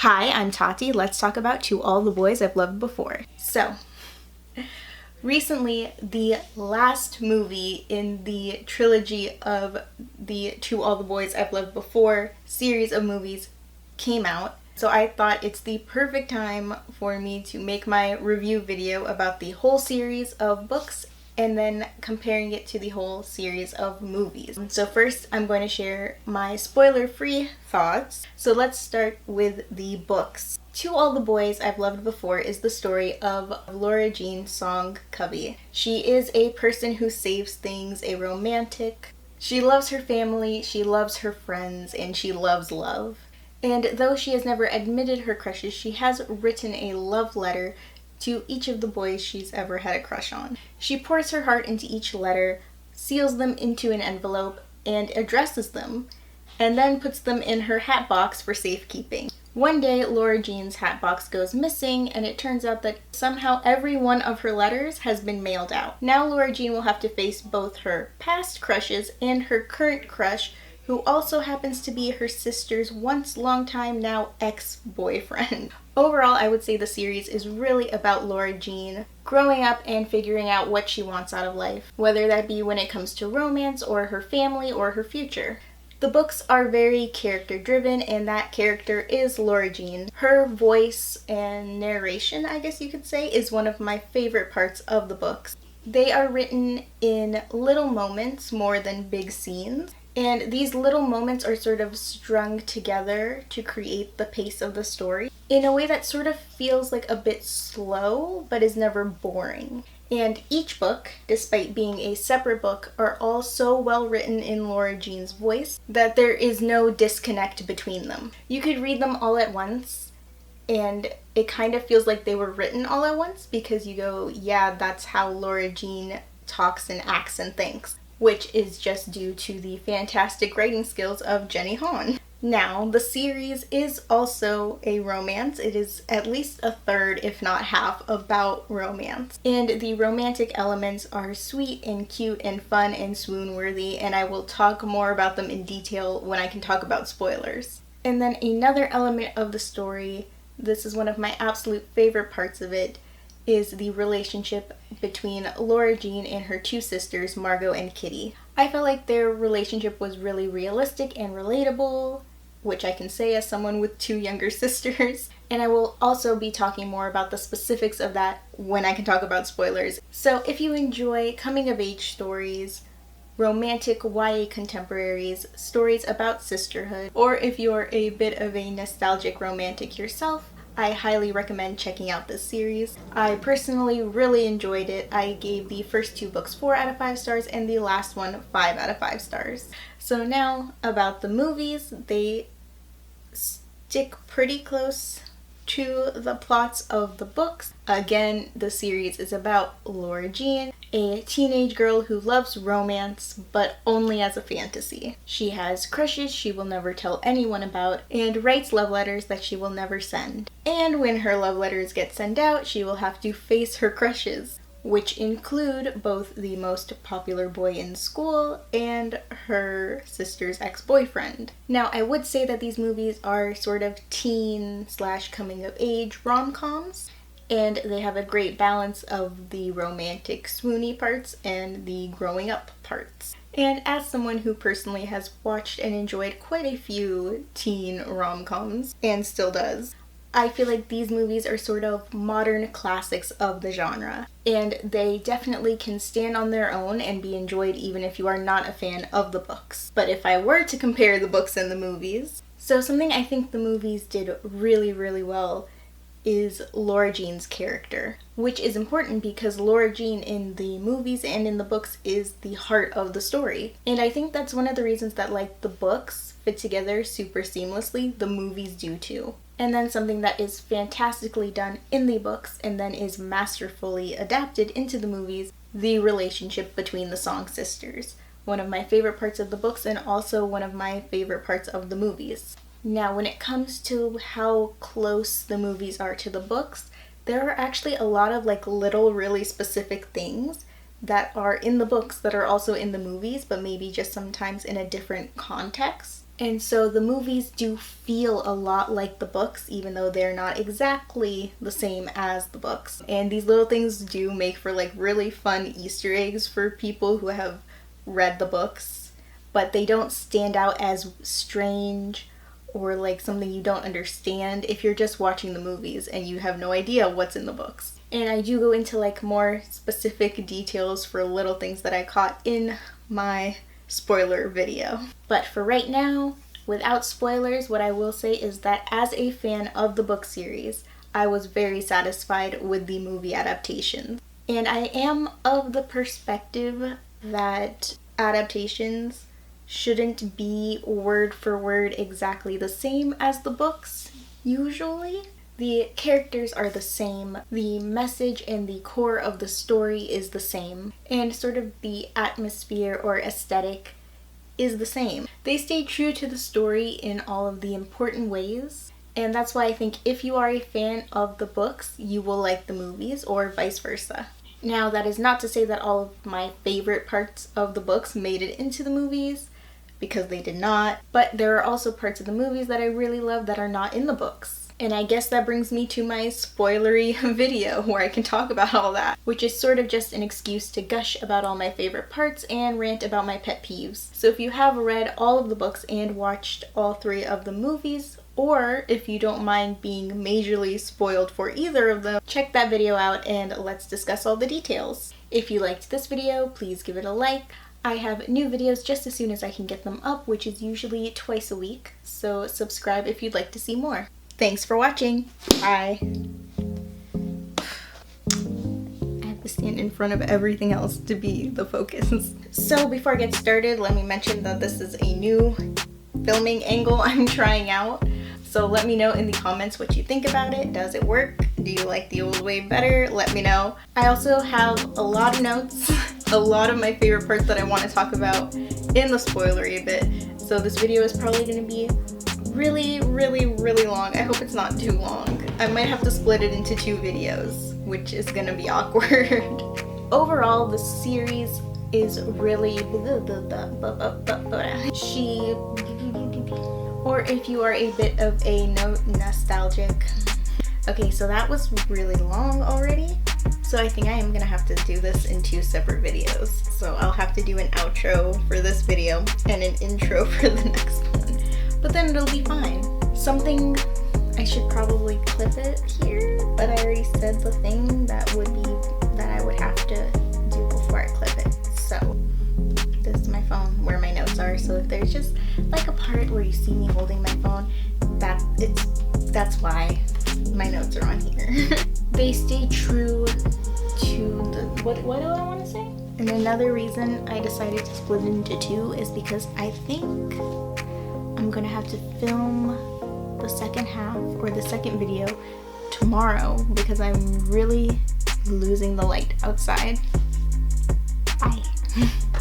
Hi, I'm Tati. Let's talk about To All the Boys I've Loved Before. So, recently, the last movie in the trilogy of the To All the Boys I've Loved Before series of movies came out. So I thought it's the perfect time for me to make my review video about the whole series of books and then comparing it to the whole series of movies. So first, I'm going to share my spoiler-free thoughts. So let's start with the books. To All the Boys I've Loved Before is the story of Laura Jean Song Covey. She is a person who saves things, a romantic. She loves her family, she loves her friends, and she loves love. And though she has never admitted her crushes, she has written a love letter to each of the boys she's ever had a crush on. She pours her heart into each letter, seals them into an envelope, and addresses them, and then puts them in her hat box for safekeeping. One day, Laura Jean's hat box goes missing, and it turns out that somehow every one of her letters has been mailed out. Now Laura Jean will have to face both her past crushes and her current crush, who also happens to be her sister's once longtime now ex-boyfriend. Overall, I would say the series is really about Laura Jean growing up and figuring out what she wants out of life, whether that be when it comes to romance or her family or her future. The books are very character-driven, and that character is Laura Jean. Her voice and narration, I guess you could say, is one of my favorite parts of the books. They are written in little moments more than big scenes. And these little moments are sort of strung together to create the pace of the story in a way that sort of feels like a bit slow, but is never boring. And each book, despite being a separate book, are all so well written in Laura Jean's voice that there is no disconnect between them. You could read them all at once, and it kind of feels like they were written all at once because you go, yeah, that's how Laura Jean talks and acts and thinks, which is just due to the fantastic writing skills of Jenny Han. Now, the series is also a romance. It is at least a third, if not half, about romance. And the romantic elements are sweet and cute and fun and swoon-worthy, and I will talk more about them in detail when I can talk about spoilers. And then another element of the story, this is one of my absolute favorite parts of it, is the relationship between Laura Jean and her two sisters, Margot and Kitty. I felt like their relationship was really realistic and relatable, which I can say as someone with two younger sisters. And I will also be talking more about the specifics of that when I can talk about spoilers. So if you enjoy coming-of-age stories, romantic YA contemporaries, stories about sisterhood, or if you're a bit of a nostalgic romantic yourself, I highly recommend checking out this series. I personally really enjoyed it. I gave the first two books 4 out of 5 stars and the last one 5 out of 5 stars. So now about the movies, they stick pretty close to the plots of the books. Again, the series is about Laura Jean, a teenage girl who loves romance, but only as a fantasy. She has crushes she will never tell anyone about, and writes love letters that she will never send. And when her love letters get sent out, she will have to face her crushes, which include both the most popular boy in school and her sister's ex-boyfriend. Now, I would say that these movies are sort of teen/coming-of-age rom-coms, and they have a great balance of the romantic swoony parts and the growing up parts. And as someone who personally has watched and enjoyed quite a few teen rom-coms, and still does, I feel like these movies are sort of modern classics of the genre, and they definitely can stand on their own and be enjoyed even if you are not a fan of the books. But if I were to compare the books and the movies, so something I think the movies did really, really well is Laura Jean's character, which is important because Laura Jean in the movies and in the books is the heart of the story. And I think that's one of the reasons that like the books fit together super seamlessly, the movies do too. And then something that is fantastically done in the books and then is masterfully adapted into the movies, the relationship between the Song sisters. One of my favorite parts of the books and also one of my favorite parts of the movies. Now, when it comes to how close the movies are to the books, there are actually a lot of like little really specific things that are in the books that are also in the movies, but maybe just sometimes in a different context. And so the movies do feel a lot like the books, even though they're not exactly the same as the books. And these little things do make for like really fun Easter eggs for people who have read the books, but they don't stand out as strange or like something you don't understand if you're just watching the movies and you have no idea what's in the books. And I do go into like more specific details for little things that I caught in my spoiler video. But for right now, without spoilers, what I will say is that as a fan of the book series, I was very satisfied with the movie adaptations. And I am of the perspective that adaptations shouldn't be word for word exactly the same as the books, usually. The characters are the same, the message and the core of the story is the same, and sort of the atmosphere or aesthetic is the same. They stay true to the story in all of the important ways, and that's why I think if you are a fan of the books, you will like the movies, or vice versa. Now, that is not to say that all of my favorite parts of the books made it into the movies, because they did not, but there are also parts of the movies that I really love that are not in the books. And I guess that brings me to my spoilery video where I can talk about all that, which is sort of just an excuse to gush about all my favorite parts and rant about my pet peeves. So if you have read all of the books and watched all 3 of the movies, or if you don't mind being majorly spoiled for either of them, check that video out and let's discuss all the details. If you liked this video, please give it a like. I have new videos just as soon as I can get them up, which is usually twice a week, so subscribe if you'd like to see more. Thanks for watching. Bye. I have to stand in front of everything else to be the focus. So before I get started, let me mention that this is a new filming angle I'm trying out. So let me know in the comments what you think about it. Does it work? Do you like the old way better? Let me know. I also have a lot of notes, a lot of my favorite parts that I want to talk about in the spoilery bit. So this video is probably going to be really long. I hope it's not too long. I might have to split it into 2 videos, which is gonna be awkward. Overall, the series is really or if you are a bit of a nostalgic. Okay, so that was really long already. So I think I am gonna have to do this in 2 separate videos. So I'll have to do an outro for this video and an intro for the next one. But then it'll be fine. Something, I should probably clip it here, but I already said the thing that I would have to do before I clip it. So this is my phone where my notes are. So if there's just like a part where you see me holding my phone, that's why my notes are on here. They stay true to the, what do I want to say? And another reason I decided to split it into 2 is because I think I'm gonna have to film the second half or the second video tomorrow because I'm really losing the light outside. Bye.